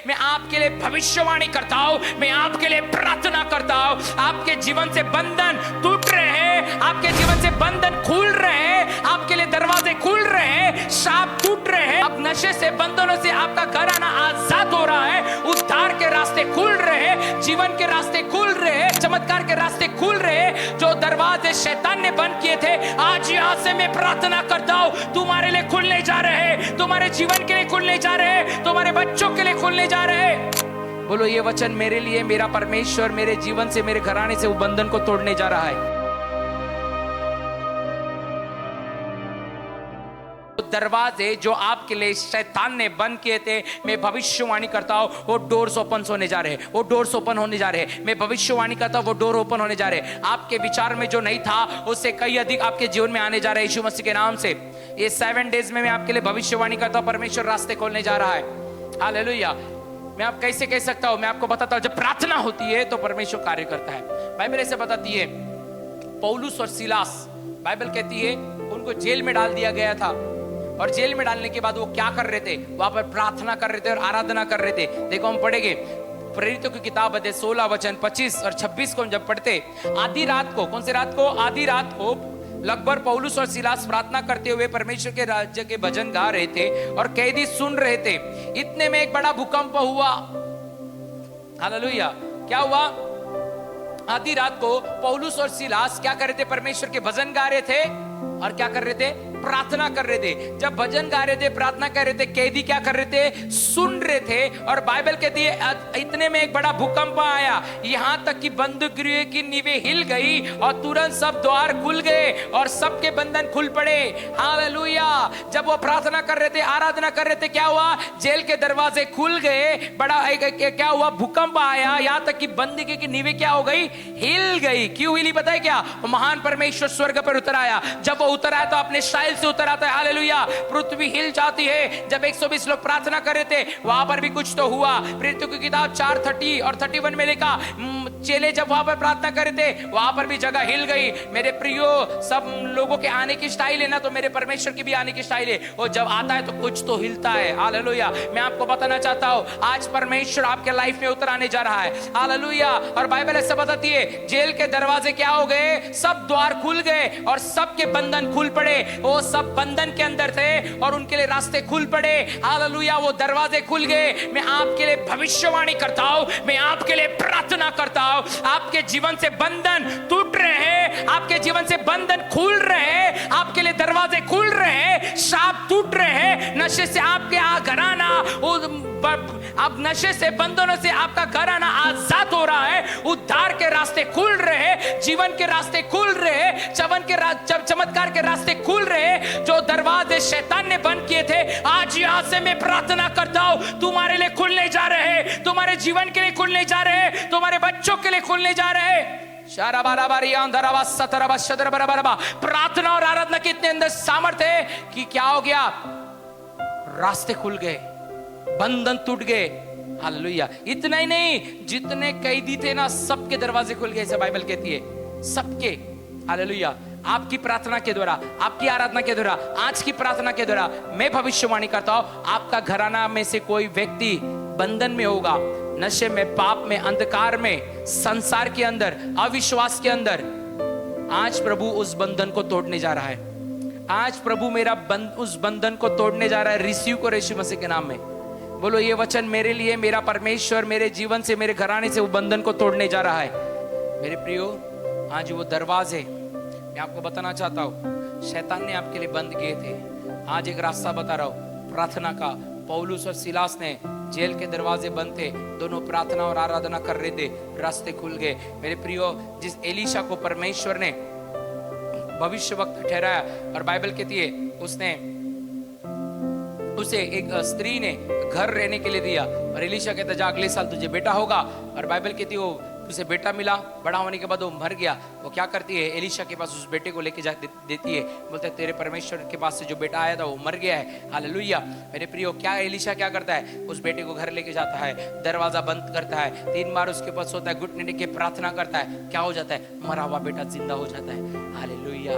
मैं आपके लिए भविष्यवाणी करता हूं, मैं आपके लिए प्रार्थना करता हूं। आपके जीवन से बंधन टूट रहे हैं, आपके जीवन से बंधन खुल रहे हैं, आपके लिए दरवाजे खुल रहे हैं, शाप टूट रहे हैं। अब नशे से, बंधनों से आपका घर आना आजाद हो रहा है, उद्धार के रास्ते खुल रहे हैं, जीवन के रास्ते खुल रहे हैं, चमत्कार के रास्ते खुल रहे हैं। जो दरवाजे शैतान ने बंद किए थे, आज यहां से मैं प्रार्थना करता हूं, तुम्हारे लिए खुलने जा रहे हैं, तुम्हारे जीवन के लिए खुलने जा रहे हैं, तुम्हारे बच्चों के लिए खुलने जा रहे हैं। बोलो, ये वचन मेरे लिए, मेरा परमेश्वर मेरे जीवन से, मेरे घराने से वो बंधन को तोड़ने जा रहा है। दरवाजे जो आपके लिए शैतान ने बंद किए थे, मैं भविष्यवाणी करता हूं वो डोर्स ओपन होने जा रहे हैं, वो डोर्स ओपन होने जा रहे हैं। मैं भविष्यवाणी करता हूं वो डोर ओपन होने जा रहे हैं। आपके विचार में जो नहीं था उससे कई अधिक आपके जीवन में आने जा रहे हैं यीशु मसीह के नाम से। ये 7 डेज में मैं आपके लिए भविष्यवाणी करता हूं, परमेश्वर रास्ते खोलने जा रहा है। हालेलुया। मैं आप कैसे कह सकता हूं? मैं आपको बताता हूं, जब प्रार्थना होती है तो परमेश्वर कार्य करता है। बाइबल ऐसे बताती है, पौलुस और सिलास, बाइबल कहती है उनको जेल में डाल दिया गया था, और जेल में डालने के बाद वो क्या कर रहे थे? वहां पर प्रार्थना कर रहे थे और आराधना कर रहे थे। देखो, हम पढ़ेंगे प्रेरितों की किताब है 16 वचन 25 और 26 को हम जब पढ़ते, आधी रात को, कौन सी रात को? आधी रात को लगभग पौलुस और सिलास प्रार्थना करते हुए परमेश्वर के राज्य के भजन गा रहे थे और कैदी सुन रहे थे। इतने में एक बड़ा भूकंप हुआ। हालेलुया। क्या हुआ? आधी रात को पौलुस और सिलास क्या कर रहे थे? परमेश्वर के भजन गा रहे थे और क्या कर रहे थे? प्रार्थना कर रहे थे। जब भजन गा रहे थे, प्रार्थना कर रहे थे, कैदी क्या कर रहे थे? सुन रहे थे। और बाइबल कहती है इतने में एक बड़ा भूकंप आया, यहां तक कि बंद गृह की नींवें हिल गई और तुरंत सब द्वार खुल गए और सबके बंधन खुल पड़े। हालेलुया। जब वो प्रार्थना कर रहे थे, आराधना कर रहे थे, क्या हुआ? जेल के दरवाजे खुल गए, बड़ा क्या हुआ? भूकंप आया, यहां तक कि बंदगी की नींवें क्या हो गई? हिल गई। क्यों हिली? पता है क्या? महान परमेश्वर स्वर्ग पर उतर आया। जब वो उतर आया तो अपने स्टाइल से उतर आता है। हालेलुया। पृथ्वी हिल जाती है। जब 120 लोग प्रार्थना कर रहे थे, वहां पर भी कुछ तो हुआ। प्रेरितों की किताब 4:30 और 31 में लिखा, चेले जब वहां पर प्रार्थना कर रहे थे, वहां पर भी जगह हिल गई। मेरे प्रियो, सब लोगों के आने की स्टाइल है ना, तो मेरे परमेश्वर की भी आने की स्टाइल है। वो जब आता है तो कुछ तो हिलता है। हालेलुया। मैं आपको बताना चाहता हूं, आज परमेश्वर आपके लाइफ में उतर आने जा रहा है। हालेलुया। और बाइबल ऐसा बताती है, जेल के दरवाजे क्या हो गए? सब द्वार खुल गए और सबके बंधन खुल पड़े। वो सब बंधन के अंदर थे और उनके लिए रास्ते खुल पड़े। हालेलुया। वो दरवाजे खुल गए। मैं आपके लिए भविष्यवाणी करता हूं, मैं आपके लिए प्रार्थना करता हूं, आपके जीवन से बंधन टूट रहे हैं, आपके जीवन से बंधन खुल रहे हैं, आपके लिए दरवाजे खुल रहे हैं, शाप टूट रहे हैं। नशे से आपके घराना, अब नशे से, बंधनों से आपका घर आना आजाद हो रहा है, उद्धार के रास्ते खुल रहे हैं, जीवन के रास्ते खुल रहे हैं, चमत्कार के रास्ते खुल रहे हैं। जो दरवाजे शैतान ने बंद किए थे, आज यहां से मैं प्रार्थना करता हूं, तुम्हारे लिए खुलने जा रहे हैं, तुम्हारे जीवन के लिए खुलने जा रहे हैं, तुम्हारे बच्चों के लिए खुलने जा रहे हैं। प्रार्थना और आराधना के इतने अंदर सामर्थ्य है कि क्या हो गया? रास्ते खुल गए, बंधन टूट गए। हालेलुया। इतना ही नहीं, जितने कैदी थे ना, सबके दरवाजे खुल गए, ऐसा बाइबल कहती है। सबके। हालेलुया। आपकी प्रार्थना के द्वारा, आपकी आराधना के द्वारा, आज की प्रार्थना के द्वारा मैं भविष्यवाणी करता हूं, आपका घराना में से कोई व्यक्ति बंधन में होगा, नशे में, पाप में, अंधकार में, संसार के अंदर, अविश्वास के अंदर। आज प्रभु उस बंधन को तोड़ने जा रहा है। आज प्रभु मेरा उस बंधन को तोड़ने जा रहा है। रिसीव करो यीशु मसीह के नाम में। बोलो, ये वचन मेरे लिए, मेरा परमेश्वर मेरे जीवन से, मेरे घराने से वो बंधन को तोड़ने जा रहा है। मेरे प्रियो, आज वो दरवाजे मैं आपको बताना चाहता हूं, शैतान ने आपके लिए बंद किए थे। आज एक रास्ता बता रहा हूं, प्रार्थना का। पौलुस और सिलास ने, जेल के दरवाजे बंद थे, दोनों प्रार्थना और आराधना कर रहे थे, रास्ते खुल गए। मेरे प्रियो, जिस एलीशा को परमेश्वर ने भविष्य वक्त ठहराया, और बाइबल कहती है उसे एक स्त्री ने घर रहने के लिए दिया, और एलीशा कहता, जा अगले साल तुझे बेटा होगा। और बाइबल कहती है उसे बेटा मिला, बड़ा होने के बाद वो मर गया। वो क्या करती है? एलीशा के पास उस बेटे को लेके जा देती है, बोलते है तेरे परमेश्वर के पास से जो बेटा आया था वो मर गया है। हालेलुया। मेरे प्रियो, क्या एलीशा क्या करता है? उस बेटे को घर लेके जाता है, दरवाजा बंद करता है, 3 बार उसके पास होता है, घुटने टेक के प्रार्थना करता है। क्या हो जाता है? मरा हुआ बेटा जिंदा हो जाता है। हालेलुया।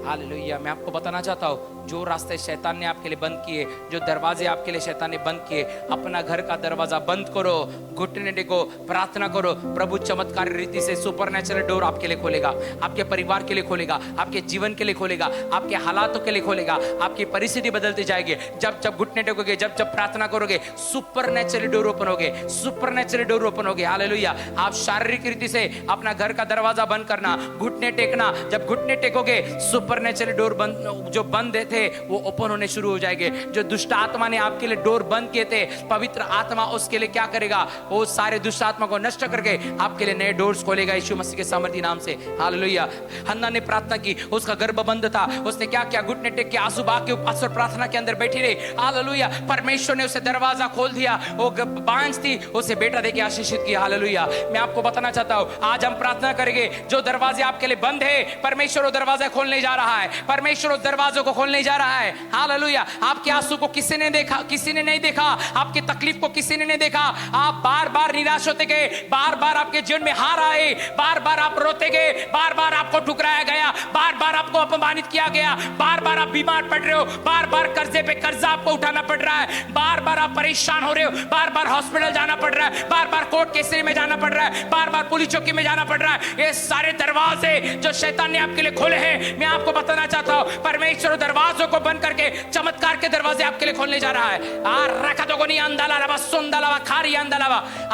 हालेलुया। मैं आपको बताना चाहता हूँ, जो रास्ते शैतान ने आपके लिए बंद किए, जो दरवाजे आपके लिए शैतान ने बंद किए, अपना घर का दरवाजा बंद करो, घुटने टेको, प्रार्थना करो। प्रभु चमत्कार रीति से सुपरनेचुरल डोर आपके लिए खोलेगा, आपके परिवार के लिए खोलेगा, आपके जीवन के लिए खोलेगा, आपके हालातों के लिए खोलेगा, आपकी परिस्थिति बदलती जाएगी। जब जब घुटने टेकोगे, जब जब प्रार्थना करोगे, सुपरनेचुरल डोर ओपन होगे, सुपरनेचुरल डोर ओपन होगे। हालेलुया। आप शारीरिक रीति से अपना घर का दरवाजा बंद करना, घुटने टेकना, जब घुटने टेकोगे सुपरनेचुरल डोर बंद, जो बंद थे वो ओपन होने शुरू हो जाएंगे। जो दुष्ट आत्मा ने आपके लिए डोर बंद किए थे, पवित्र आत्मा उसके लिए क्या करेगा, वो सारे दुष्ट आत्मा को नष्ट करके आपके लिए नए डोर्स खोलेगा यीशु मसीह के सामर्थी नाम से। हालेलुया। हन्ना ने प्रार्थना की, उसका गर्भ बंद था, उसने क्या किया, घुटने टेक के आंसू बहा के उपवास और प्रार्थना के अंदर बैठी रही। हालेलुया। परमेश्वर ने उसे दरवाजा खोल दिया, वो बांझ थी, उसे बेटा देके आशीषित किया। हालेलुया। मैं आपको बताना चाहता हूं, आज हम प्रार्थना करेंगे, जो दरवाजे आपके लिए बंद है, परमेश्वर वो दरवाजा खोलने जा रहा है, परमेश्वर उस दरवाजों को खोलने जा रहा है। हालेलुया। आपके आंसू को किसी ने देखा, किसी ने नहीं देखा, आपकी तकलीफ को किसी ने नहीं देखा। आप बार बार निराश होते गए, बार बार आपके जीवन में हार आए, बार बार आप रोते गए, बार बार आपको ठुकराया गया, बार बार आपको अपमानित किया गया, बार बार आप बीमार पड़ रहे हो, बार बार कर्जे पे कर्जा आपको उठाना पड़ रहा है, बार बार आप परेशान हो रहे हो, बार बार हॉस्पिटल जाना पड़ रहा है, बार बार कोर्ट केसरी में जाना पड़ रहा है, बार बार पुलिस चौकी में जाना पड़ रहा है। ये सारे दरवाजे जो शैतान ने आपके लिए खोले हैं, मैं आपको बताना चाहता हूं, परमेश्वर दरवाजों को बंद करके चमत्कार के दरवाजे आपके लिए खोलने जा रहा है।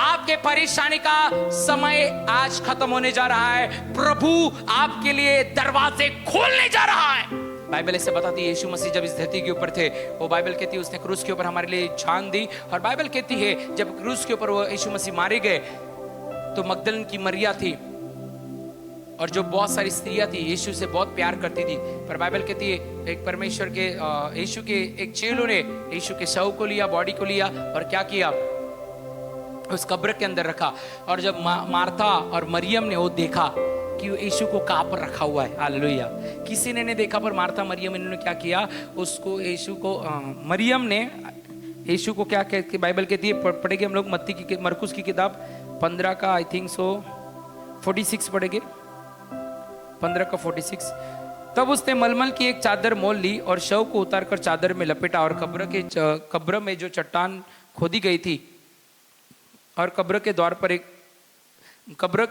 आपके परेशानी का समय आज खत्म होने जा रहा है। प्रभु आपके लिए दरवाजे खोलने जा रहा है। बाइबल ऐसे बताती है, यीशु मसीह जब इस धरती के ऊपर थे, वो बाइबल कहती है उसने क्रूस के ऊपर हमारे लिए जान दी। और बाइबल कहती है जब क्रूस के ऊपर वो यीशु मसीह मारे गए तो मगदलन की मरिया थी और जो बहुत सारी स्त्रियां थी यीशु से बहुत प्यार करती थी। पर बाइबल कहती है एक परमेश्वर के यीशु के एक चेलों ने यीशु के शव को लिया, बॉडी को लिया और क्या किया, उस कब्र के अंदर रखा। और जब मार्था और मरियम ने वो देखा कि यीशु को कहां पर रखा हुआ है, हालेलुया, किसी ने नहीं देखा, पर मार्था मरियम इन्होंने क्या किया, उसको यीशु को मरियम ने यीशु को क्या कहती, बाइबल कहती है, पढ़ेंगे हम लोग मत्ती की, मरकुस की किताब 15 का आई थिंक सो 46 पढ़ेंगे, 15 का 46। तब उसने मलमल की एक चादर मोल ली और शव को उतारकर चादर में लपेटा और कब्र में जो चट्टान खोदी गई थी और कब्र के द्वार पर एक कब्र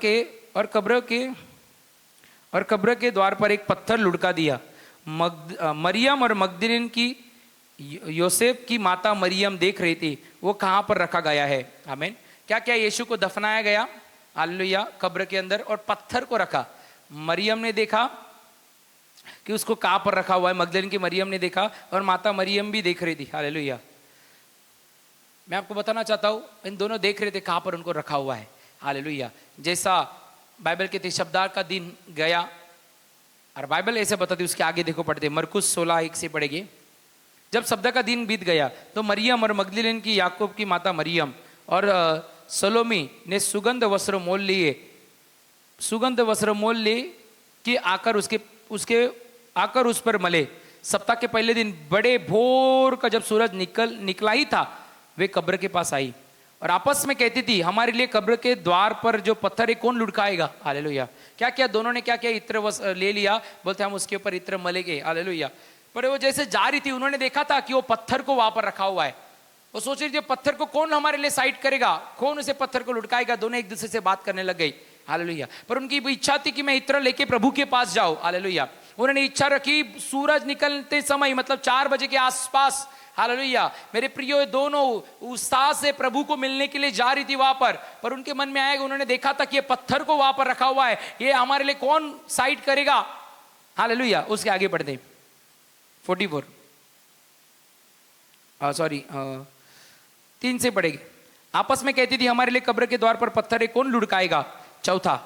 के द्वार पर एक पत्थर लुढ़का दिया। मरियम और मगदलीन की योसेफ की माता मरियम देख रही थी वो कहां पर रखा गया है। आमीन। क्या क्या यीशु को दफनाया गया, हालेलुया, कब्र के अंदर, और पत्थर को रखा। मरियम ने देखा कि उसको कहां पर रखा हुआ है, मगदलीन की मरियम ने देखा और माता मरियम भी देख रही थी। हालेलुया। मैं आपको बताना चाहता हूं, इन दोनों देख रहे थे कहां पर उनको रखा हुआ है। हालेलुया। जैसा बाइबल कहती शब्दार का दिन गया, और बाइबल ऐसे बताती, उसके आगे देखो पढ़ते, मरकुस 16:1 से पढ़ेंगे। जब शब्द का दिन बीत गया तो मरियम और मगदलीन की याकूब की माता मरियम और सलोमी ने सुगंध वस्त्र मोल ले कि आकर आकर उस पर मले। सप्ताह के पहले दिन बड़े भोर का जब सूरज निकला ही था, वे कब्र के पास आई और आपस में कहती थी, हमारे लिए कब्र के द्वार पर जो पत्थर है कौन लुढ़काएगा। हालेलुया। क्या क्या दोनों ने क्या किया, इत्र ले लिया, बोलते हम उसके ऊपर इत्र मलेंगे। हालेलुया। पर वो जैसे जा रही थी, उन्होंने देखा था कि वो पत्थर को वहां पर रखा हुआ है। वो सोच रही थी पत्थर को कौन हमारे लिए साइड करेगा, कौन उसे पत्थर को लुढ़काएगा। दोनों एक दूसरे से बात करने लग गई। हालेलुया। पर उनकी इच्छा थी कि मैं इत्र लेके प्रभु के पास जाऊं। हालेलुया। उन्होंने इच्छा रखी सूरज निकलते समय, मतलब 4 बजे के आसपास। हालेलुया। मेरे प्रियो, दोनों उत्साह से प्रभु को मिलने के लिए जा रही थी वहां पर उनके मन में आएगा, उन्होंने देखा था कि ये पत्थर को वहां पर रखा हुआ है, ये हमारे लिए कौन साइड करेगा। हालेलुया। उसके आगे पढ़ते 44 सॉरी 3 से पढ़ेंगे। आपस में कहती थी, हमारे लिए कब्र के द्वार पर पत्थर है, कौन लुढ़काएगा। 4,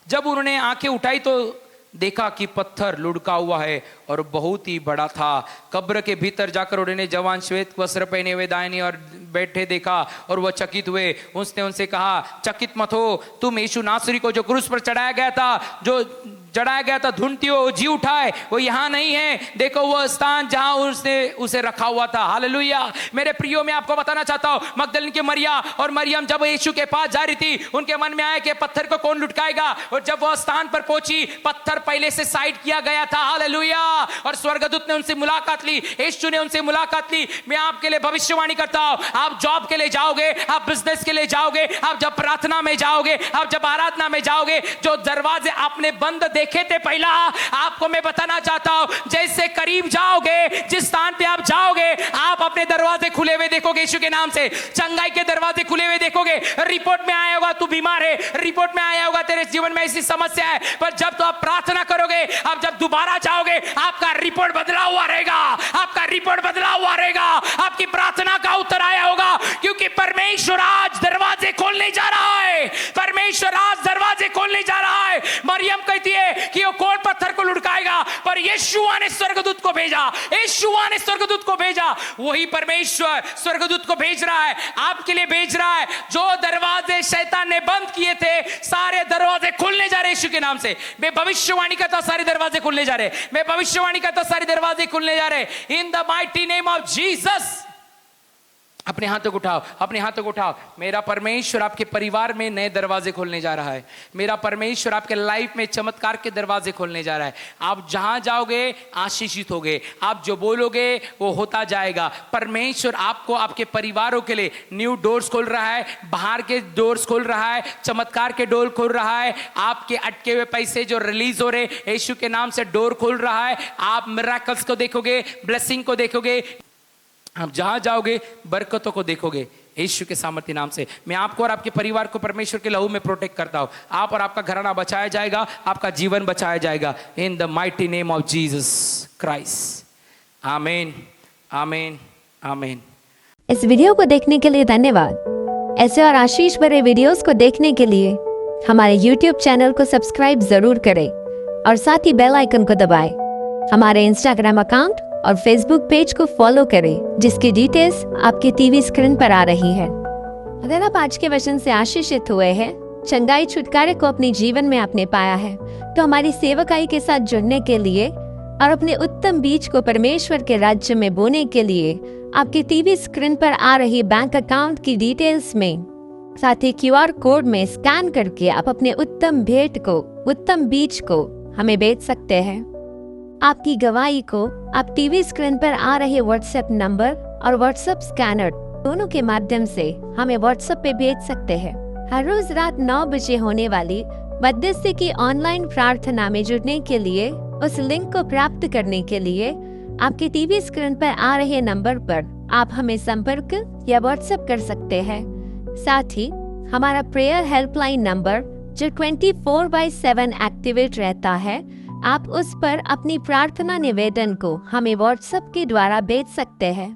जब उन्होंने आंखें उठाई तो देखा कि पत्थर लुढ़का हुआ है और बहुत ही बड़ा था। कब्र के भीतर जाकर उन्होंने जवान श्वेत वस्त्र पहने हुए दाहिनी और बैठे देखा और वह चकित हुए। उसने उनसे कहा, चकित मत हो, तुम यीशु नासरी को जो क्रूस पर चढ़ाया गया था, जड़ाया गया था ढूंढती हो जी उठाए, वो यहाँ नहीं है। देखो वो स्थान जहां उसने उसे रखा हुआ था। हालेलुया। मेरे प्रियो, मैं आपको बताना चाहता हूं, मगदलीन की मरिया और मरियम जब यीशु के पास जा रही थी, उनके मन में आया कि पत्थर को कौन लुटकाएगा। और जब वह स्थान पर पहुंची, पत्थर पहले से साइड किया गया था। हालेलुया। और स्वर्गदूत ने उनसे मुलाकात ली, यीशु ने उनसे मुलाकात ली। मैं आपके लिए भविष्यवाणी करता हूं, आप जॉब के लिए जाओगे, आप बिजनेस के लिए जाओगे, आप जब प्रार्थना में जाओगे, आप जब आराधना में जाओगे, जो दरवाजे आपने बंद देखे थे पहला, आपको मैं बताना चाहता हूं, जैसे करीब जाओगे, जिस स्थान पे आप जाओगे, आप अपने दरवाजे खुले हुए देखोगे। यीशु के नाम से चंगाई के दरवाजे खुले हुए देखोगे। रिपोर्ट में आया होगा तू बीमार है, रिपोर्ट में आया होगा तेरे जीवन में ऐसी समस्या है, पर जब तो आप प्रार्थना करोगे, आप जब दोबारा जाओगे, आपका रिपोर्ट बदला हुआ रहेगा, आपका रिपोर्ट बदला हुआ रहेगा, आपकी प्रार्थना का उत्तर आया होगा, क्योंकि परमेश्वर आज दरवाजे खोलने जा रहा है। परमेश्वर आज दरवाजे खोलने जा रहा है। मरियम कहती है कि वो कौन पत्थर को लुढ़काएगा, पर यीशुआ ने स्वर्गदूत को भेजा, यीशुआ ने स्वर्गदूत को भेजा। वही परमेश्वर स्वर्गदूत को भेज रहा है, आपके लिए भेज रहा है। जो दरवाजे शैतान ने बंद किए थे, सारे दरवाजे खुलने जा रहे यीशु के नाम से। मैं भविष्यवाणी करता हूं, सारे दरवाजे खुलने जा रहे। मैं भविष्यवाणी करता हूं, सारे दरवाजे खुलने जा रहे। In the mighty name of Jesus. अपने हाथों को उठाओ, अपने हाथों को उठाओ। मेरा परमेश्वर आपके परिवार में नए दरवाजे खोलने जा रहा है। मेरा परमेश्वर आपके लाइफ में चमत्कार के दरवाजे खोलने जा रहा है। आप जहां जाओगे आशीषित होगे, आप जो बोलोगे वो होता जाएगा। परमेश्वर आपको, आपके परिवारों के लिए न्यू डोर्स खोल रहा है, बाहर के डोर्स खोल रहा है, चमत्कार के डोर खोल रहा है। आपके अटके हुए पैसे जो रिलीज हो रहे, यीशु के नाम से डोर खोल रहा है। आप मिरेकल्स को देखोगे, ब्लेसिंग को देखोगे, आप जहां जाओगे बरकतों को देखोगे। यीशु के सामर्थ्य नाम से मैं आपको और आपके परिवार को परमेश्वर के लहू में प्रोटेक्ट करता हूं। आप और आपका घराना बचाया जाएगा, आपका जीवन बचाया जाएगा। In the mighty name of Jesus Christ, आमीन, आमीन, आमीन। इस वीडियो को देखने के लिए धन्यवाद। ऐसे और आशीष भरे वीडियोस को देखने के लिए हमारे YouTube चैनल को सब्सक्राइब जरूर करें और साथ ही बेल आइकन को दबाएं। हमारे Instagram अकाउंट और Facebook पेज को फॉलो करें, जिसकी डिटेल्स आपके टीवी स्क्रीन पर आ रही है। अगर आप आज के वचन से आशीषित हुए हैं, चंगाई छुटकारे को अपने जीवन में आपने पाया है, तो हमारी सेवकाई के साथ जुड़ने के लिए और अपने उत्तम बीज को परमेश्वर के राज्य में बोने के लिए आपके टीवी स्क्रीन पर आ रही बैंक अकाउंट की डिटेल्स में, साथ ही QR कोड में स्कैन करके आप अपने उत्तम भेंट को, उत्तम बीज को हमें भेज सकते हैं। आपकी गवाही को आप टीवी स्क्रीन पर आ रहे व्हाट्सएप नंबर और व्हाट्सएप स्कैनर दोनों के माध्यम से हमें व्हाट्सएप पे भेज सकते हैं। हर रोज रात 9 बजे होने वाली मध्यस्थी की ऑनलाइन प्रार्थना में जुड़ने के लिए, उस लिंक को प्राप्त करने के लिए आपके टीवी स्क्रीन पर आ रहे नंबर पर आप हमें संपर्क या व्हाट्सएप कर सकते हैं। साथ ही हमारा प्रेयर हेल्पलाइन नंबर जो 24/7 एक्टिवेट रहता है, आप उस पर अपनी प्रार्थना निवेदन को हमें व्हाट्सएप के द्वारा भेज सकते हैं।